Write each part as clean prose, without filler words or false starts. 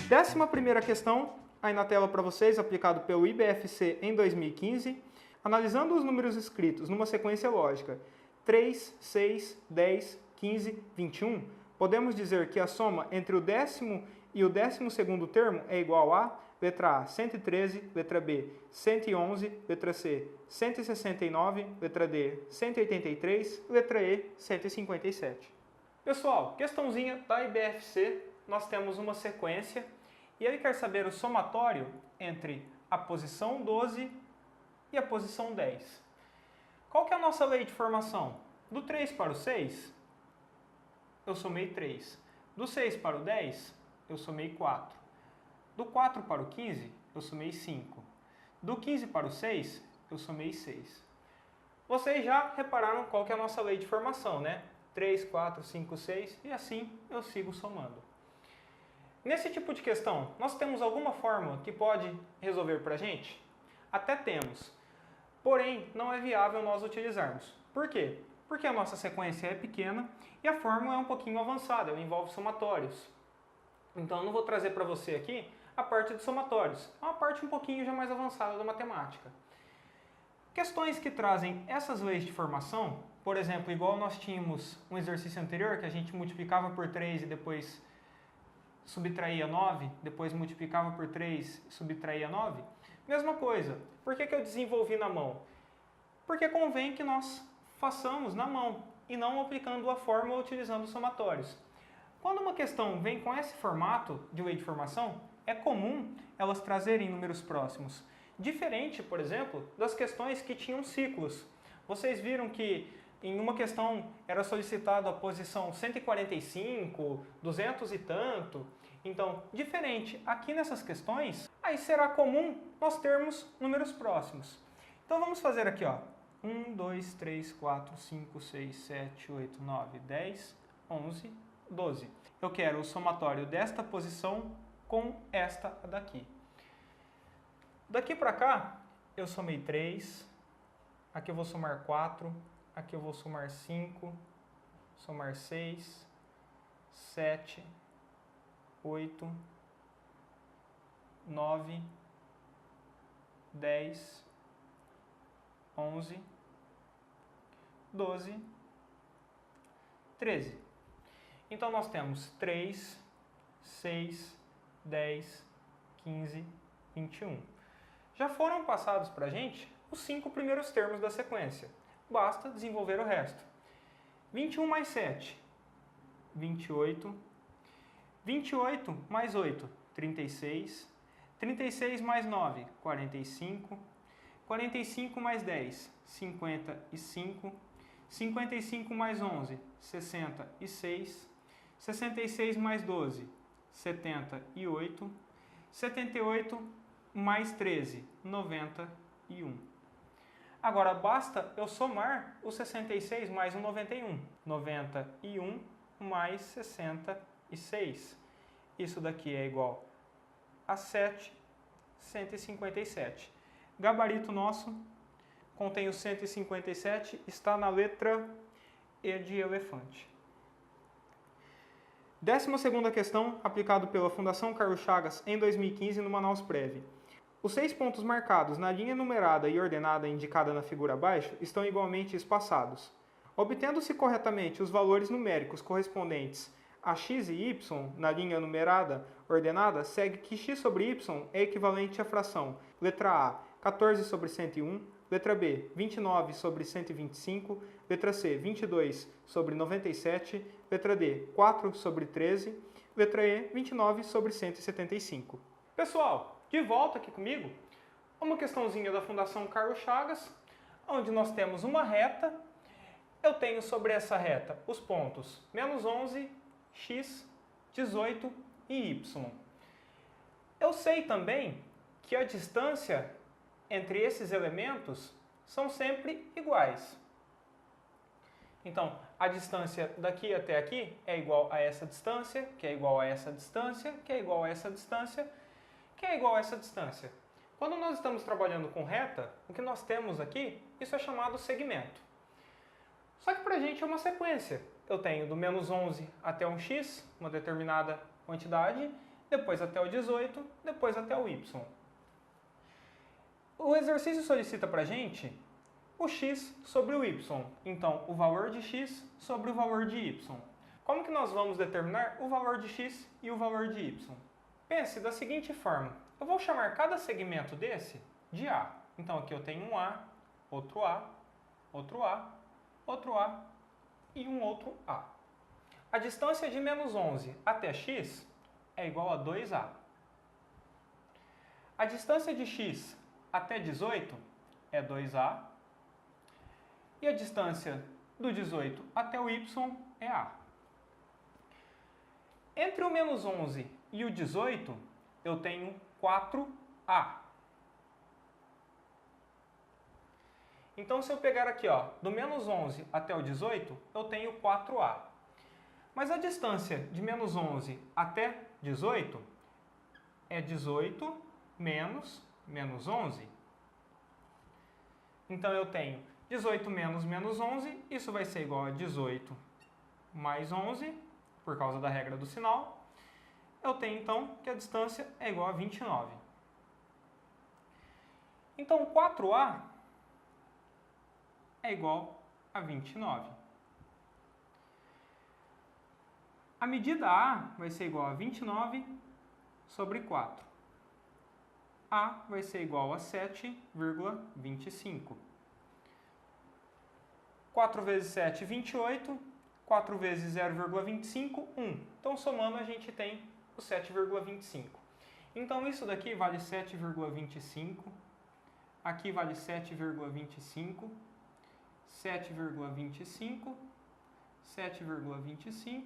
11ª questão, aí na tela para vocês, aplicado pelo IBFC em 2015. Analisando os números escritos numa sequência lógica 3, 6, 10, 15, 21, podemos dizer que a soma entre o 10º e o 12º termo é igual a letra A, 113, letra B, 111, letra C, 169, letra D, 183, letra E, 157. Pessoal, questãozinha da IBFC, nós temos uma sequência e ele quer saber o somatório entre a posição 12 e a posição 10. Qual que é a nossa lei de formação? Do 3 para o 6, eu somei 3. Do 6 para o 10, eu somei 4. Do 4 para o 15, eu somei 5. Do 15 para o 6, eu somei 6. Vocês já repararam qual que é a nossa lei de formação, né? 3, 4, 5, 6 e assim eu sigo somando. Nesse tipo de questão, nós temos alguma fórmula que pode resolver para a gente? Até temos. Porém, não é viável nós utilizarmos. Por quê? Porque a nossa sequência é pequena e a fórmula é um pouquinho avançada, ela envolve somatórios. Então, eu não vou trazer para você aqui a parte de somatórios. É uma parte um pouquinho já mais avançada da matemática. Questões que trazem essas leis de formação, por exemplo, igual nós tínhamos um exercício anterior, que a gente multiplicava por 3 e depois subtraía 9, depois multiplicava por 3 e subtraía 9, mesma coisa. Por que eu desenvolvi na mão? Porque convém que nós façamos na mão e não aplicando a fórmula utilizando somatórios. Quando uma questão vem com esse formato de lei de formação, é comum elas trazerem números próximos. Diferente, por exemplo, das questões que tinham ciclos. Vocês viram que em uma questão era solicitado a posição 145, 200 e tanto. Então, diferente aqui nessas questões, aí será comum nós termos números próximos. Então vamos fazer aqui, ó. 1, 2, 3, 4, 5, 6, 7, 8, 9, 10, 11, 12. Eu quero o somatório desta posição com esta daqui. Daqui para cá, eu somei 3, aqui eu vou somar 4, aqui eu vou somar 5, somar 6, 7, 8, 9, 10, 11, 12, 13. Então, nós temos 3, 6, 10, 15, 21. Já foram passados para a gente os 5 primeiros termos da sequência. Basta desenvolver o resto. 21 mais 7, 28. 28 mais 8, 36. 36 mais 9, 45. 45 mais 10, 55. 55 mais 11, 66. 66 mais 12, 78. 78 mais 13, 91. Agora, basta eu somar o 66 mais o 91. 91 mais 66. Isso daqui é igual a 7, 157. Gabarito nosso contém o 157, está na letra E de elefante. 12ª questão, aplicado pela Fundação Carlos Chagas em 2015 no Manaus Prev. Os 6 pontos marcados na linha numerada e ordenada indicada na figura abaixo estão igualmente espaçados. Obtendo-se corretamente os valores numéricos correspondentes a x e y na linha numerada ordenada, segue que x sobre y é equivalente à fração letra A, 14 sobre 101, letra B, 29 sobre 125, letra C, 22 sobre 97, letra D, 4 sobre 13, letra E, 29 sobre 175. Pessoal, de volta aqui comigo, uma questãozinha da Fundação Carlos Chagas, onde nós temos uma reta. Eu tenho sobre essa reta os pontos menos 11, x, 18 e y. Eu sei também que a distância entre esses elementos são sempre iguais. Então, a distância daqui até aqui é igual a essa distância, que é igual a essa distância, que é igual a essa distância, que é igual a essa distância. Quando nós estamos trabalhando com reta, o que nós temos aqui, isso é chamado segmento. Só que para a gente é uma sequência. Eu tenho do menos 11 até um x, uma determinada quantidade, depois até o 18, depois até o y. O exercício solicita para a gente o x sobre o y. Então, o valor de x sobre o valor de y. Como que nós vamos determinar o valor de x e o valor de y? Pense da seguinte forma. Eu vou chamar cada segmento desse de A. Então, aqui eu tenho um A, outro A, outro A, outro A e um outro A. A distância de menos 11 até x é igual a 2A. A distância de x até 18 é 2A. E a distância do 18 até o y é A. Entre o menos 11 e o 18, eu tenho 4A. Então, se eu pegar aqui, ó, do menos 11 até o 18, eu tenho 4A. Mas a distância de menos 11 até 18 é 18 menos menos 11. Então, eu tenho 18 menos menos 11, isso vai ser igual a 18 mais 11, por causa da regra do sinal. Eu tenho, então, que a distância é igual a 29. Então, 4A é igual a 29. A medida A vai ser igual a 29 sobre 4. A vai ser igual a 7,25. 4 vezes 7, 28. 4 vezes 0,25, 1. Então, somando, a gente tem o 7,25. Então, isso daqui vale 7,25. Aqui vale 7,25. 7,25. 7,25.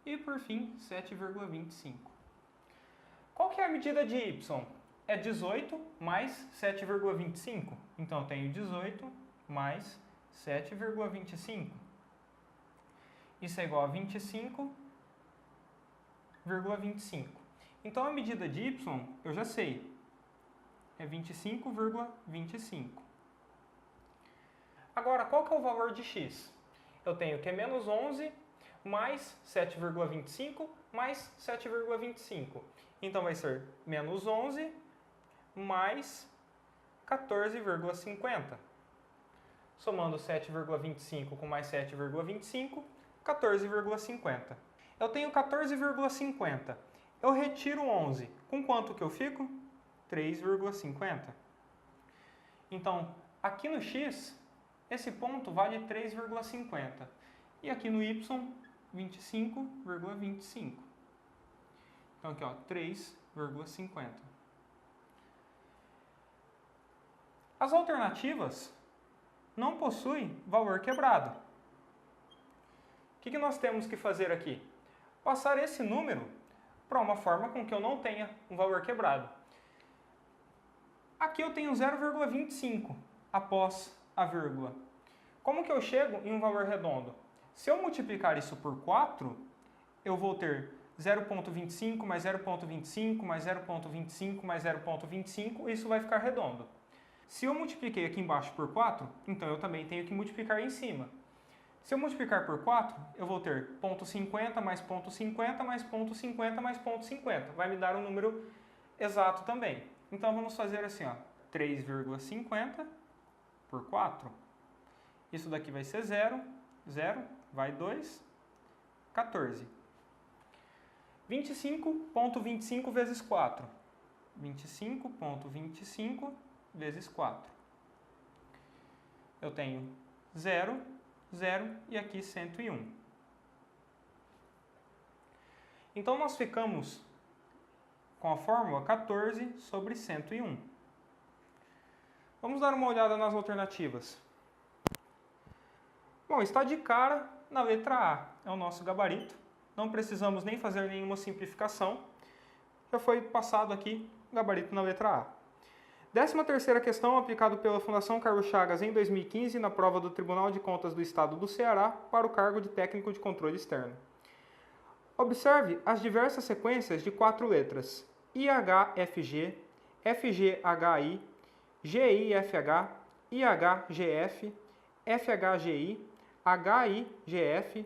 E, por fim, 7,25. Qual que é a medida de y? É 18 mais 7,25. Então, eu tenho 18 mais 7,25. Isso é igual a 25,25. Então, a medida de y, eu já sei, é 25,25. Agora, qual que é o valor de x? Eu tenho que é menos 11 mais 7,25 mais 7,25. Então, vai ser menos 11 mais 14,50. Somando 7,25 com mais 7,25, 14,50. Eu tenho 14,50. Eu retiro 11. Com quanto que eu fico? 3,50. Então, aqui no x, esse ponto vale 3,50. E aqui no y, 25,25. Então, aqui, ó, 3,50. As alternativas não possuem valor quebrado. O que nós temos que fazer aqui? Passar esse número para uma forma com que eu não tenha um valor quebrado. Aqui eu tenho 0,25 após a vírgula. Como que eu chego em um valor redondo? Se eu multiplicar isso por 4, eu vou ter 0,25 mais 0,25 mais 0,25 mais 0,25, e isso vai ficar redondo. Se eu multipliquei aqui embaixo por 4, então eu também tenho que multiplicar em cima. Se eu multiplicar por 4, eu vou ter 0,50 mais 0,50 mais 0,50 mais 0,50. Vai me dar um número exato também. Então, vamos fazer assim, ó, 3,50 por 4. Isso daqui vai ser 0, 0, vai 2, 14. 25,25 vezes 4. 25,25 vezes 4. Eu tenho 0, 0 e aqui 101. Então, nós ficamos com a fórmula 14 sobre 101. Vamos dar uma olhada nas alternativas. Bom, está de cara na letra A, é o nosso gabarito. Não precisamos nem fazer nenhuma simplificação. Já foi passado aqui o gabarito na letra A. 13ª questão, aplicado pela Fundação Carlos Chagas em 2015 na prova do Tribunal de Contas do Estado do Ceará para o cargo de técnico de controle externo. Observe as diversas sequências de 4 letras: IHFG, FGHI, GIFH, IHGF, FHGI, HIGF,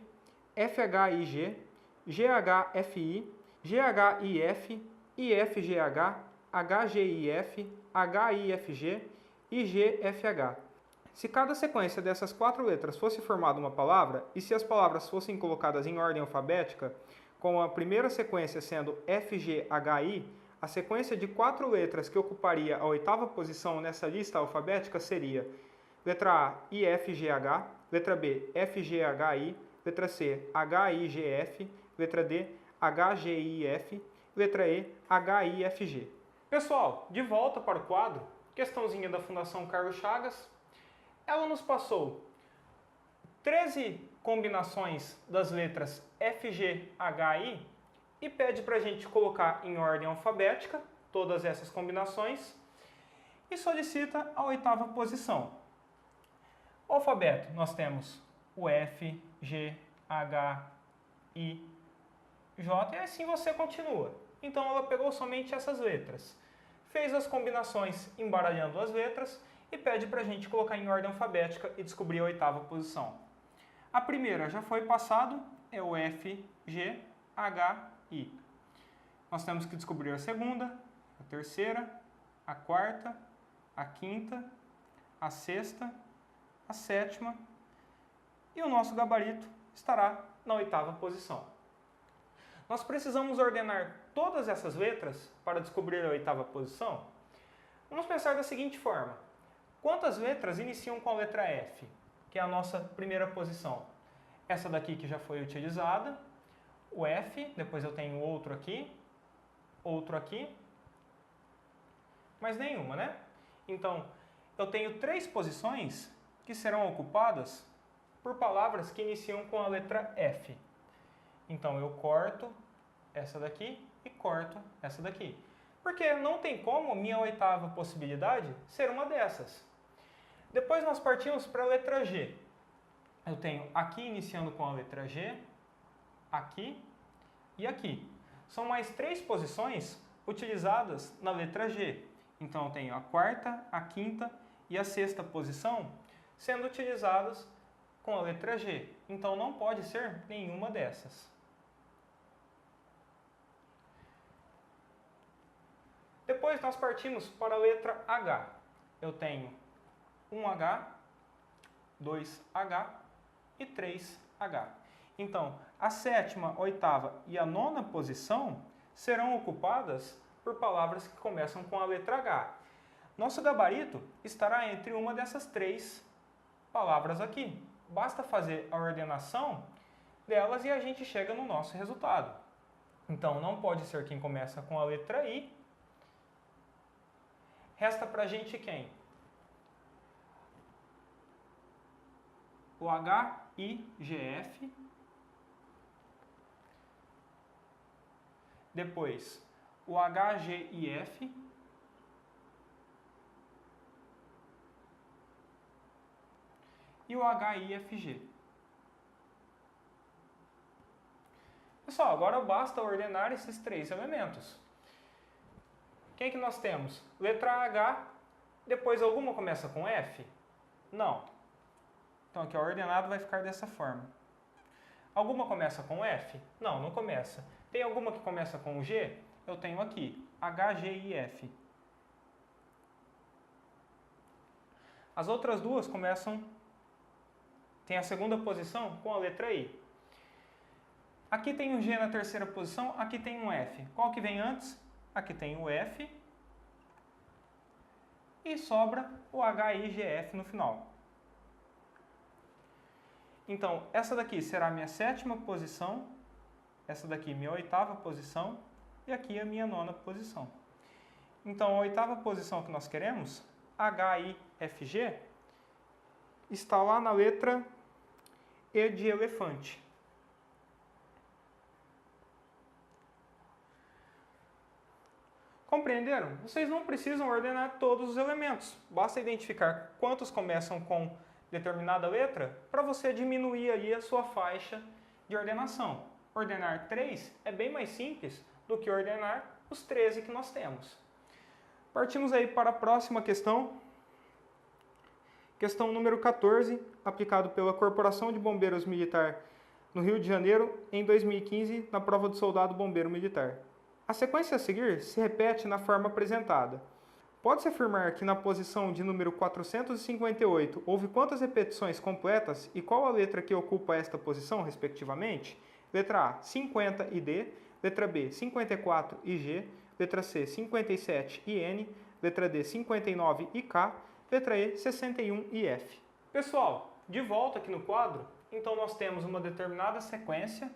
FHIG, GHFI GHIF, IFGH, HGIF, HIFG e GFH. Se cada sequência dessas 4 letras fosse formada uma palavra, e se as palavras fossem colocadas em ordem alfabética, com a primeira sequência sendo FGHI, a sequência de 4 letras que ocuparia a 8ª posição nessa lista alfabética seria letra A, IFGH, letra B, FGHI, letra C, HIGF, letra D, HGIF, letra E, HIFG. Pessoal, de volta para o quadro, questãozinha da Fundação Carlos Chagas. Ela nos passou 13 combinações das letras FGHI e pede para a gente colocar em ordem alfabética todas essas combinações e solicita a 8ª posição. O alfabeto, nós temos o F, G, H, I, J e assim você continua. Então ela pegou somente essas letras, fez as combinações embaralhando as letras e pede para a gente colocar em ordem alfabética e descobrir a 8ª posição. A primeira já foi passado, é o F, G, H, I. Nós temos que descobrir a segunda, a terceira, a quarta, a quinta, a sexta, a sétima e o nosso gabarito estará na 8ª posição. Nós precisamos ordenar todas essas letras para descobrir a 8ª posição? Vamos pensar da seguinte forma. Quantas letras iniciam com a letra F, que é a nossa primeira posição? Essa daqui que já foi utilizada, o F, depois eu tenho outro aqui, mais nenhuma, né? Então, eu tenho 3 posições que serão ocupadas por palavras que iniciam com a letra F. Então, eu corto essa daqui e corto essa daqui. Porque não tem como minha 8ª possibilidade ser uma dessas. Depois nós partimos para a letra G. Eu tenho aqui iniciando com a letra G, aqui e aqui. São mais 3 posições utilizadas na letra G. Então eu tenho a 4ª, a 5ª e a 6ª posição sendo utilizadas com a letra G. Então não pode ser nenhuma dessas. Depois nós partimos para a letra H. Eu tenho 1H, 2H e 3H. Então, a 7ª, 8ª e a 9ª posição serão ocupadas por palavras que começam com a letra H. Nosso gabarito estará entre uma dessas 3 palavras aqui. Basta fazer a ordenação delas e a gente chega no nosso resultado. Então, não pode ser quem começa com a letra I. Resta para a gente quem? O HIGF. Depois, o HGIF. E o HIFG. Pessoal, agora basta ordenar esses 3 elementos. Quem que nós temos? Letra H, depois alguma começa com F? Não. Então aqui o ordenado vai ficar dessa forma. Alguma começa com F? Não, não começa. Tem alguma que começa com G? Eu tenho aqui, HGIF. As outras duas começam, tem a segunda posição com a letra I. Aqui tem um G na terceira posição, aqui tem um F. Qual que vem antes? Aqui tem o F e sobra o HIGF no final. Então, essa daqui será a minha 7ª posição, essa daqui minha 8ª posição e aqui a minha 9ª posição. Então, a 8ª posição que nós queremos, HIFG, está lá na letra E de elefante. Compreenderam? Vocês não precisam ordenar todos os elementos. Basta identificar quantos começam com determinada letra para você diminuir aí a sua faixa de ordenação. Ordenar 3 é bem mais simples do que ordenar os 13 que nós temos. Partimos aí para a próxima questão. Questão número 14, aplicado pela Corporação de Bombeiros Militar no Rio de Janeiro, em 2015, na prova do soldado bombeiro militar. A sequência a seguir se repete na forma apresentada. Pode-se afirmar que na posição de número 458 houve quantas repetições completas e qual a letra que ocupa esta posição, respectivamente? Letra A, 50 e D, letra B, 54 e G, letra C, 57 e N, letra D, 59 e K, letra E, 61 e F. Pessoal, de volta aqui no quadro, então nós temos uma determinada sequência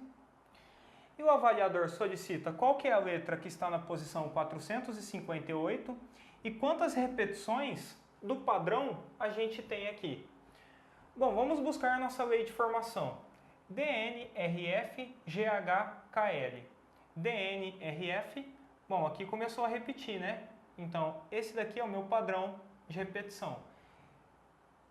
e o avaliador solicita qual que é a letra que está na posição 458 e quantas repetições do padrão a gente tem aqui. Bom, vamos buscar a nossa lei de formação. DNRF, GHKL. DNRF, bom, aqui começou a repetir, né? Então, esse daqui é o meu padrão de repetição.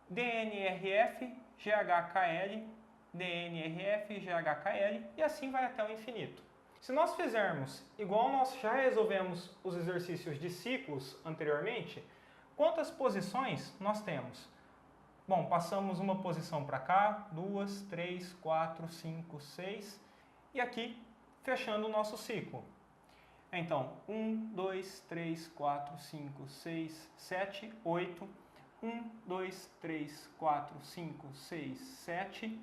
DNRF, GHKL, DNRF, GHKL e assim vai até o infinito. Se nós fizermos igual nós já resolvemos os exercícios de ciclos anteriormente, quantas posições nós temos? Bom, passamos uma posição para cá, 2, 3, 4, 5, 6 e aqui fechando o nosso ciclo. Então, 1, 2, 3, 4, 5, 6, 7, 8. 1, 2, 3, 4, 5, 6, 7,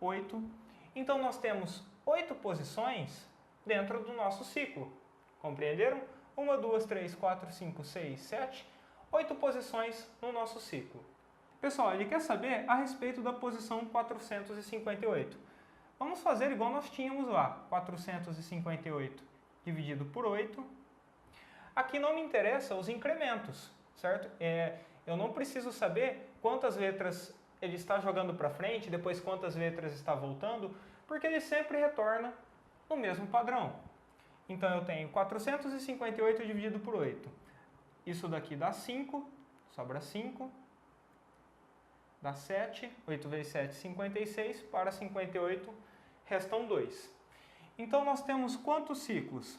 8. Então, nós temos 8 posições dentro do nosso ciclo. Compreenderam? 1, 2, 3, 4, 5, 6, 7, 8 posições no nosso ciclo. Pessoal, ele quer saber a respeito da posição 458. Vamos fazer igual nós tínhamos lá, 458 dividido por 8. Aqui não me interessa os incrementos, certo? Eu não preciso saber quantas letras ele está jogando para frente, depois quantas letras está voltando, porque ele sempre retorna no mesmo padrão. Então eu tenho 458 dividido por 8. Isso daqui dá 5, sobra 5. Dá 7, 8 vezes 7, 56, para 58 restam 2. Então nós temos quantos ciclos?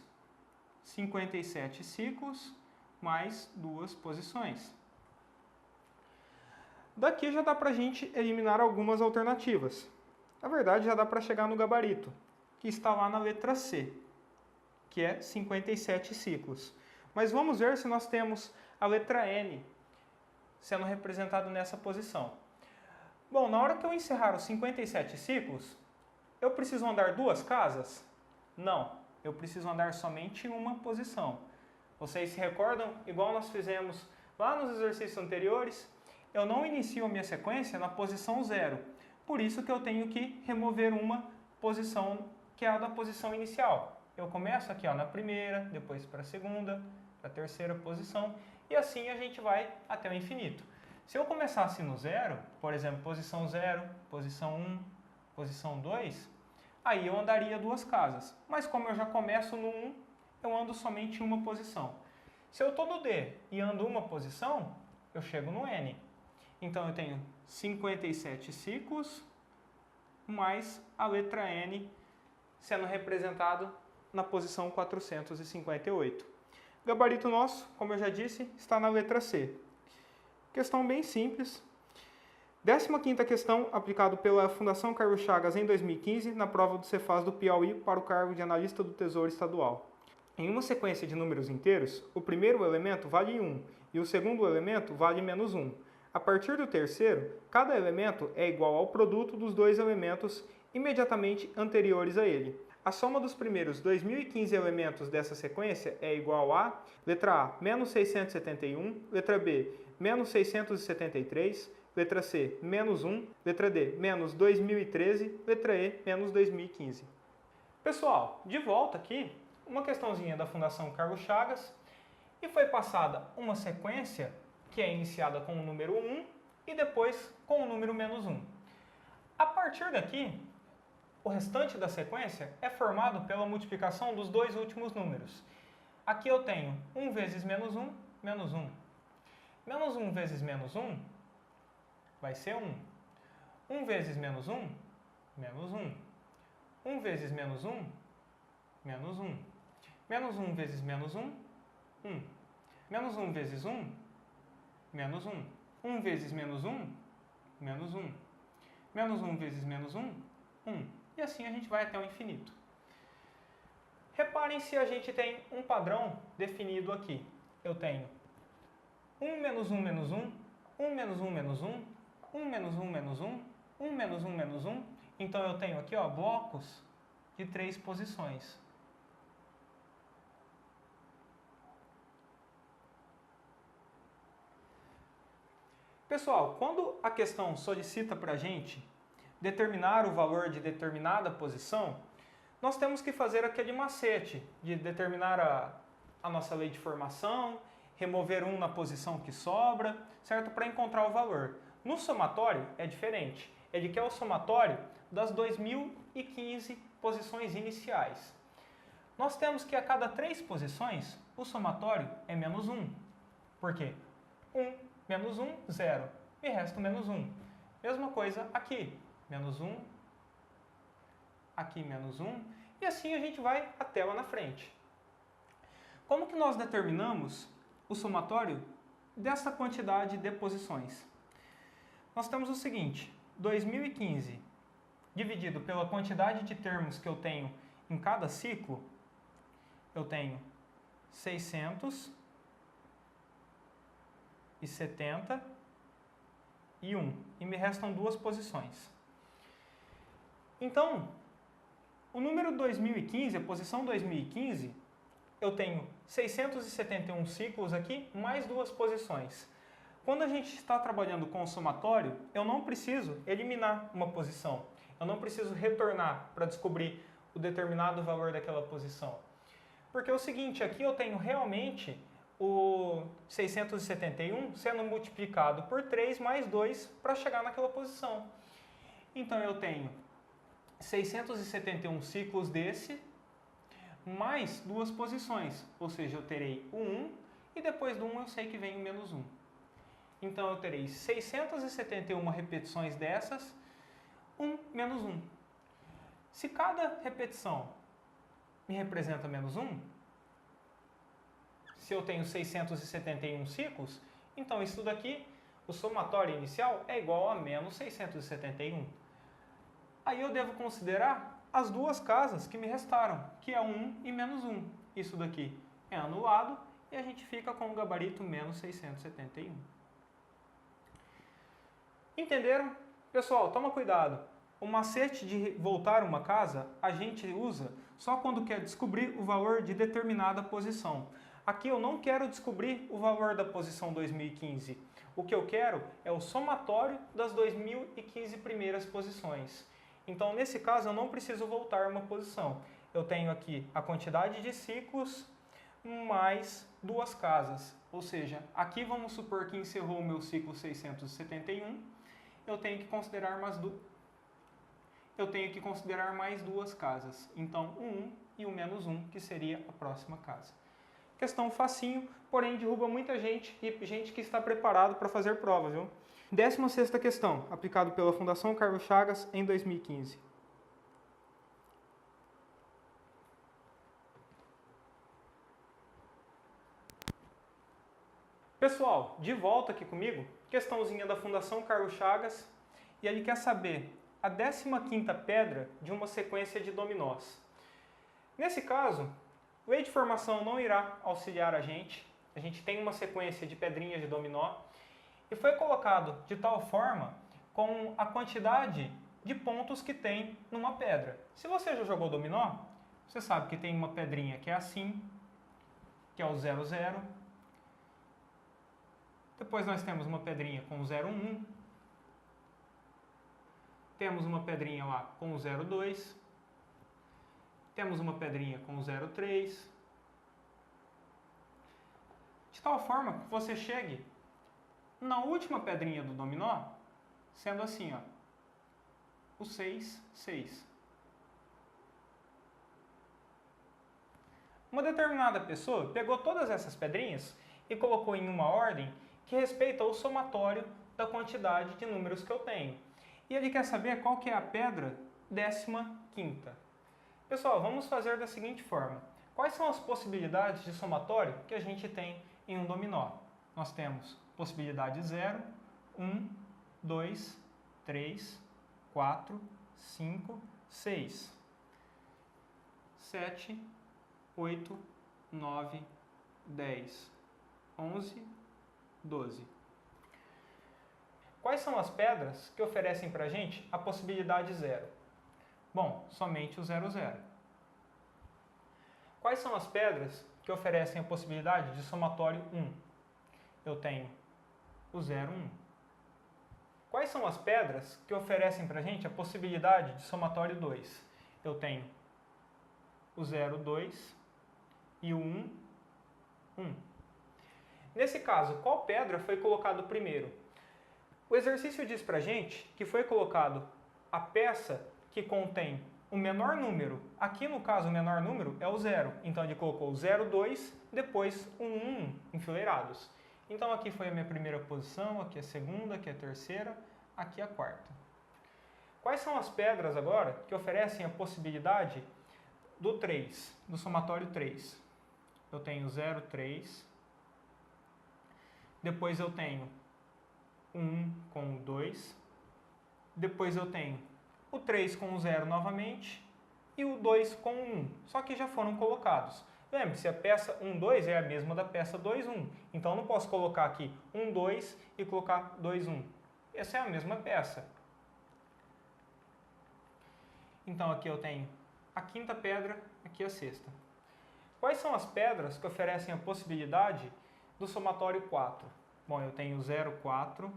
57 ciclos mais 2 posições. Daqui já dá para a gente eliminar algumas alternativas. Na verdade, já dá para chegar no gabarito, que está lá na letra C, que é 57 ciclos. Mas vamos ver se nós temos a letra N sendo representada nessa posição. Bom, na hora que eu encerrar os 57 ciclos, eu preciso andar 2 casas? Não, eu preciso andar somente uma posição. Vocês se recordam? Igual nós fizemos lá nos exercícios anteriores, eu não inicio a minha sequência na posição 0. Por isso que eu tenho que remover uma posição que é a da posição inicial. Eu começo aqui na primeira, depois para a segunda, para a terceira posição, e assim a gente vai até o infinito. Se eu começasse no 0, por exemplo, posição 0, posição 1, posição 2, aí eu andaria 2 casas. Mas como eu já começo no 1, eu ando somente uma posição. Se eu estou no D e ando uma posição, eu chego no N. Então eu tenho 57 ciclos mais a letra N sendo representado na posição 458. O gabarito nosso, como eu já disse, está na letra C. Questão bem simples. 15ª questão, aplicado pela Fundação Carlos Chagas em 2015, na prova do Cefaz do Piauí para o cargo de analista do Tesouro Estadual. Em uma sequência de números inteiros, o primeiro elemento vale 1 e o segundo elemento vale menos 1. A partir do terceiro, cada elemento é igual ao produto dos dois elementos imediatamente anteriores a ele. A soma dos primeiros 2015 elementos dessa sequência é igual a, letra A, menos 671, letra B, menos 673, letra C, menos 1, letra D, menos 2013, letra E, menos 2015. Pessoal, de volta aqui, uma questãozinha da Fundação Carlos Chagas, e foi passada uma sequência que é iniciada com o número 1 e depois com o número menos 1. A partir daqui, o restante da sequência é formado pela multiplicação dos dois últimos números. Aqui eu tenho 1 vezes menos 1, menos 1. Menos 1 vezes menos 1 vai ser 1. 1 vezes menos 1, menos 1. 1 vezes menos 1, menos 1. Menos 1 vezes menos 1, 1. Menos 1 vezes 1, menos 1. 1 vezes menos 1, menos 1. Menos 1 vezes menos 1, 1. 1. E assim a gente vai até o infinito. Reparem se a gente tem um padrão definido aqui. Eu tenho 1 menos 1 menos 1, 1 menos 1 menos 1, 1 menos 1 menos 1, 1 menos 1 menos 1. Então eu tenho aqui blocos de 3 posições. Pessoal, quando a questão solicita para a gente determinar o valor de determinada posição, nós temos que fazer aquele macete de determinar a nossa lei de formação, remover 1 na posição que sobra, certo? Para encontrar o valor. No somatório é diferente. Ele quer o somatório das 2015 posições iniciais. Nós temos que a cada 3 posições, o somatório é menos 1. Por quê? 1 menos 1, 0. E resta menos 1. Mesma coisa aqui. Menos 1. Aqui menos 1. E assim a gente vai até lá na frente. Como que nós determinamos o somatório dessa quantidade de posições? Nós temos o seguinte. 2015 dividido pela quantidade de termos que eu tenho em cada ciclo, eu tenho 671 e me restam 2 posições. Então, o número 2015, a posição 2015, eu tenho 671 ciclos aqui, mais 2 posições. Quando a gente está trabalhando com o somatório, eu não preciso eliminar uma posição. Eu não preciso retornar para descobrir o determinado valor daquela posição. Porque é o seguinte, aqui eu tenho realmente o 671 sendo multiplicado por 3 mais 2 para chegar naquela posição. Então eu tenho 671 ciclos desse, mais 2 posições. Ou seja, eu terei o 1 e depois do 1 eu sei que vem o menos 1. Então eu terei 671 repetições dessas, 1 menos 1. Se cada repetição me representa menos 1, se eu tenho 671 ciclos, então isso daqui, o somatório inicial, é igual a menos 671. Aí eu devo considerar as 2 casas que me restaram, que é 1 e menos 1. Isso daqui é anulado e a gente fica com o gabarito menos 671. Entenderam? Pessoal, toma cuidado. O macete de voltar uma casa a gente usa só quando quer descobrir o valor de determinada posição. Aqui eu não quero descobrir o valor da posição 2015. O que eu quero é o somatório das 2015 primeiras posições. Então, nesse caso, eu não preciso voltar uma posição. Eu tenho aqui a quantidade de ciclos mais 2 casas. Ou seja, aqui vamos supor que encerrou o meu ciclo 671. Eu tenho que considerar mais 2 casas. Então, o 1 e o menos 1, que seria a próxima casa. Questão facinho, porém derruba muita gente e gente que está preparado para fazer prova, viu? 16ª questão, aplicado pela Fundação Carlos Chagas em 2015. Pessoal, de volta aqui comigo, questãozinha da Fundação Carlos Chagas, e ele quer saber a 15ª pedra de uma sequência de dominós. Nesse caso, lei de formação não irá auxiliar a gente tem uma sequência de pedrinhas de dominó, e foi colocado de tal forma com a quantidade de pontos que tem numa pedra. Se você já jogou dominó, você sabe que tem uma pedrinha que é assim, que é o 0, 0. Depois nós temos uma pedrinha com o 0, 1. Temos uma pedrinha lá com o 0, 2. Temos uma pedrinha com o 0, 3. De tal forma que você chegue na última pedrinha do dominó, sendo assim, ó, o 6, 6. Uma determinada pessoa pegou todas essas pedrinhas e colocou em uma ordem que respeita o somatório da quantidade de números que eu tenho. E ele quer saber qual que é a pedra 15ª. Pessoal, vamos fazer da seguinte forma. Quais são as possibilidades de somatório que a gente tem em um dominó? Nós temos possibilidade 0, 1, 2, 3, 4, 5, 6, 7, 8, 9, 10, 11, 12. Quais são as pedras que oferecem para a gente a possibilidade zero? Bom, somente o 0, 0. Quais são as pedras que oferecem a possibilidade de somatório 1? Eu tenho o 0, 1. Quais são as pedras que oferecem para a gente a possibilidade de somatório 2? Eu tenho o 0, 2 e o 1, 1. Nesse caso, qual pedra foi colocado primeiro? O exercício diz para a gente que foi colocado a peça que contém o menor número. Aqui, no caso, o menor número é o 0. Então, ele colocou o 0, 2, depois o 1, enfileirados. Então, aqui foi a minha primeira posição, aqui a segunda, aqui a terceira, aqui a quarta. Quais são as pedras agora que oferecem a possibilidade do 3, do somatório 3? Eu tenho 0, 3. Depois eu tenho 1 com o 2. Depois eu tenho o 3 com o 0 novamente e o 2 com o 1. Só que já foram colocados. Lembre-se, a peça 1, 2 é a mesma da peça 2, 1. Então, eu não posso colocar aqui 1, 2 e colocar 2, 1. Essa é a mesma peça. Então, aqui eu tenho a quinta pedra, aqui a sexta. Quais são as pedras que oferecem a possibilidade do somatório 4? Bom, eu tenho 0, 4.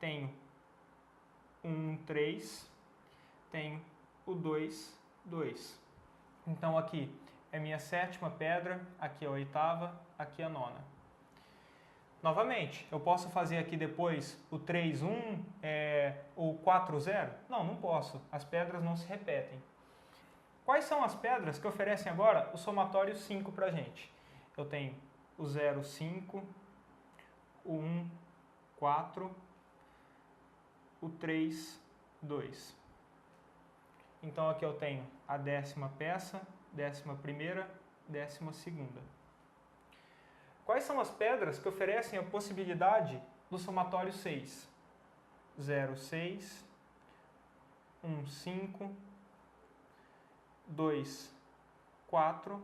Tenho 1, 3. Tenho o 2, 2. Então, aqui é minha sétima pedra, aqui é a oitava, aqui é a nona. Novamente, eu posso fazer aqui depois o 3, 1, o 4, 0? Não, não posso. As pedras não se repetem. Quais são as pedras que oferecem agora o somatório 5 para a gente? Eu tenho o 0, 5, o 1, 4, o 3, 2. Então, aqui eu tenho a 10ª peça, 11ª, 12ª. Quais são as pedras que oferecem a possibilidade do somatório 6? 0, 6, 1, 5, 2, 4,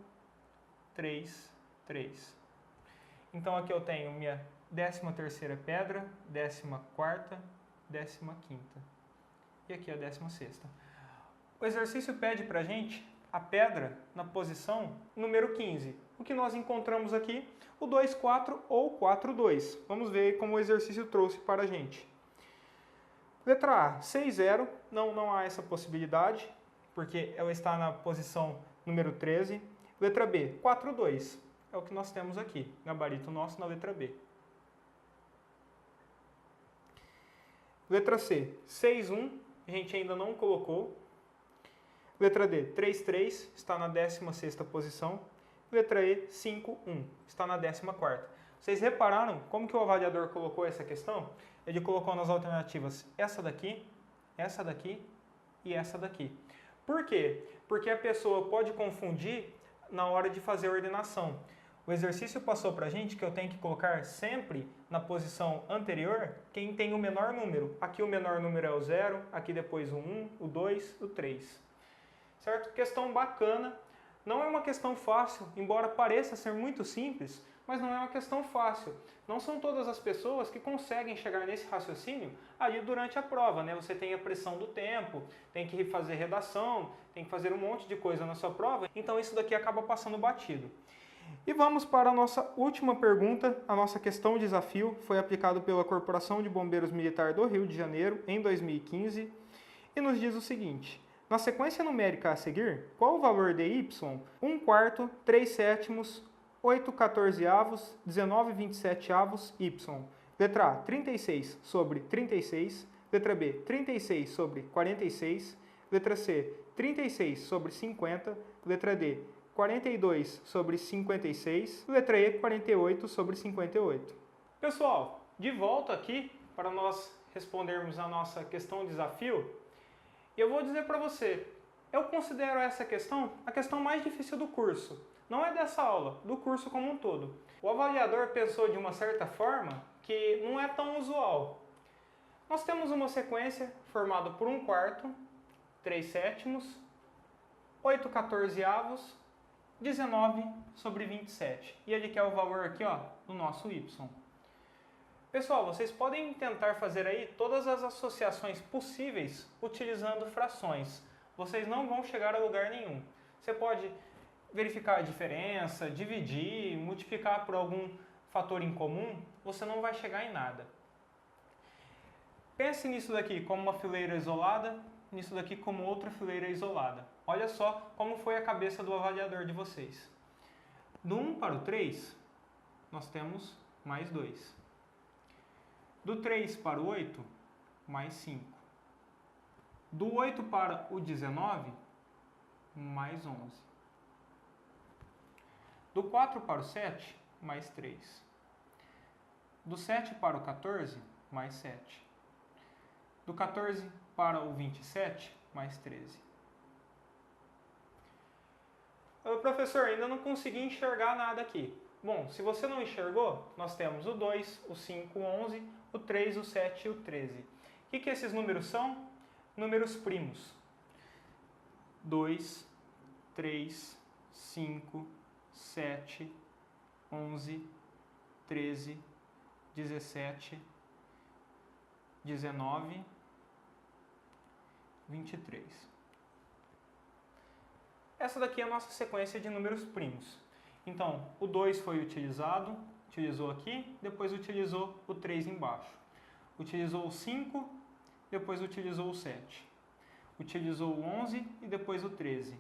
3, 3. Então, aqui eu tenho minha 13ª pedra, 14ª, 15ª. E aqui a 16ª. O exercício pede para a gente a pedra na posição número 15. O que nós encontramos aqui? O 2, 4 ou 4, 2. Vamos ver como o exercício trouxe para a gente. Letra A, 6, 0. Não há essa possibilidade, porque ela está na posição número 13. Letra B, 4, 2. É o que nós temos aqui, gabarito nosso na letra B. Letra C, 6, 1. A gente ainda não colocou. Letra D, 3, 3, está na 16ª posição. Letra E, 5, 1, está na 14ª. Vocês repararam como que o avaliador colocou essa questão? Ele colocou nas alternativas essa daqui e essa daqui. Por quê? Porque a pessoa pode confundir na hora de fazer a ordenação. O exercício passou para a gente que eu tenho que colocar sempre na posição anterior quem tem o menor número. Aqui o menor número é o 0, aqui depois o 1, o 2, o 3. Certo? Questão bacana. Não é uma questão fácil, embora pareça ser muito simples, mas não é uma questão fácil. Não são todas as pessoas que conseguem chegar nesse raciocínio ali durante a prova, né? Você tem a pressão do tempo, tem que fazer redação, tem que fazer um monte de coisa na sua prova, então isso daqui acaba passando batido. E vamos para a nossa última pergunta. A nossa questão desafio foi aplicado pela Corporação de Bombeiros Militar do Rio de Janeiro em 2015 e nos diz o seguinte: na sequência numérica a seguir, qual o valor de y? 1/4, 3/7, 8/14, 19/27 y. Letra A, 36 sobre 36. Letra B, 36 sobre 46. Letra C, 36 sobre 50. Letra D, 42 sobre 56. Letra E, 48 sobre 58. Pessoal, de volta aqui para nós respondermos a nossa questão desafio. E eu vou dizer para você, eu considero essa questão a questão mais difícil do curso. Não é dessa aula, do curso como um todo. O avaliador pensou de uma certa forma que não é tão usual. Nós temos uma sequência formada por 1/4, 3/7, 8/14, 19 sobre 27. E ele quer o valor aqui, ó, do nosso y. Pessoal, vocês podem tentar fazer aí todas as associações possíveis utilizando frações. Vocês não vão chegar a lugar nenhum. Você pode verificar a diferença, dividir, multiplicar por algum fator em comum, você não vai chegar em nada. Pense nisso daqui como uma fileira isolada, nisso daqui como outra fileira isolada. Olha só como foi a cabeça do avaliador de vocês. Do 1 para o 3, nós temos mais 2. Do 3 para o 8, mais 5. Do 8 para o 19, mais 11. Do 4 para o 7, mais 3. Do 7 para o 14, mais 7. Do 14 para o 27, mais 13. Professor, ainda não consegui enxergar nada aqui. Bom, se você não enxergou, nós temos o 2, o 5, o 11, o 3, o 7 e o 13. O que esses números são? Números primos. 2, 3, 5, 7, 11, 13, 17, 19, 23. Essa daqui é a nossa sequência de números primos. Então, o 2 foi utilizado, utilizou aqui, depois utilizou o 3 embaixo. Utilizou o 5, depois utilizou o 7. Utilizou o 11 e depois o 13.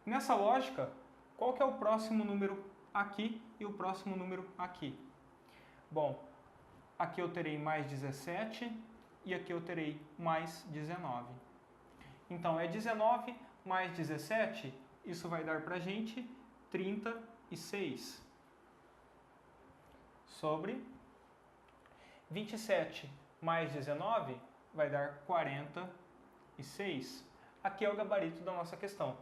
Nessa lógica, qual que é o próximo número aqui e o próximo número aqui? Bom, aqui eu terei mais 17 e aqui eu terei mais 19. Então, é 19 mais 17, isso vai dar para a gente 36. Sobre 27 mais 19 vai dar 46. Aqui é o gabarito da nossa questão.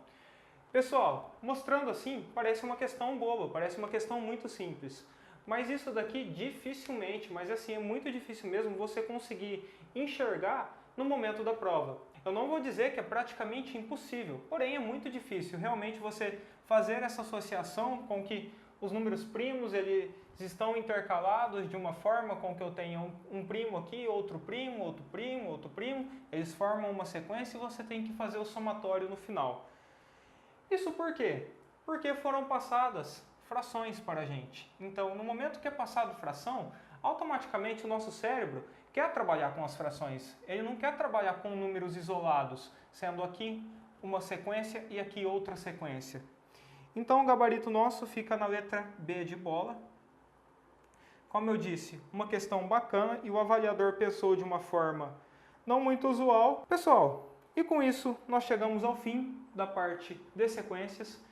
Pessoal, mostrando assim, parece uma questão boba, parece uma questão muito simples. Mas isso daqui dificilmente, mas assim, é muito difícil mesmo você conseguir enxergar no momento da prova. Eu não vou dizer que é praticamente impossível, porém é muito difícil realmente você fazer essa associação com que os números primos eles estão intercalados de uma forma com que eu tenha um primo aqui, outro primo, outro primo, outro primo. Eles formam uma sequência e você tem que fazer o somatório no final. Isso por quê? Porque foram passadas frações para a gente. Então, no momento que é passado fração, automaticamente o nosso cérebro quer trabalhar com as frações. Ele não quer trabalhar com números isolados, sendo aqui uma sequência e aqui outra sequência. Então, o gabarito nosso fica na letra B de bola. Como eu disse, uma questão bacana e o avaliador pensou de uma forma não muito usual. Pessoal, e com isso nós chegamos ao fim da parte de sequências.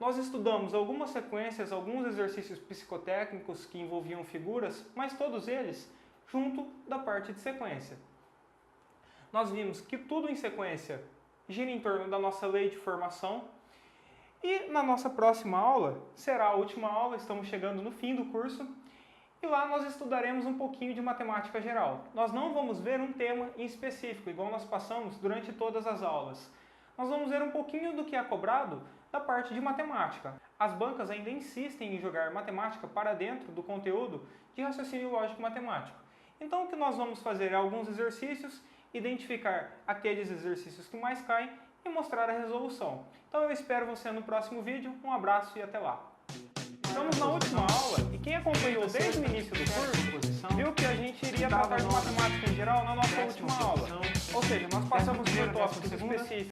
Nós estudamos algumas sequências, alguns exercícios psicotécnicos que envolviam figuras, mas todos eles junto da parte de sequência. Nós vimos que tudo em sequência gira em torno da nossa lei de formação. E na nossa próxima aula, será a última aula, estamos chegando no fim do curso, e lá nós estudaremos um pouquinho de matemática geral. Nós não vamos ver um tema em específico, igual nós passamos durante todas as aulas. Nós vamos ver um pouquinho do que é cobrado da parte de matemática. As bancas ainda insistem em jogar matemática para dentro do conteúdo de raciocínio lógico matemático. Então o que nós vamos fazer é alguns exercícios, identificar aqueles exercícios que mais caem e mostrar a resolução. Então eu espero você no próximo vídeo. Um abraço e até lá! Estamos na última aula e quem acompanhou desde o início do curso viu que a gente iria tratar de matemática em geral na nossa última aula. Ou seja, nós passamos por tópicos específicos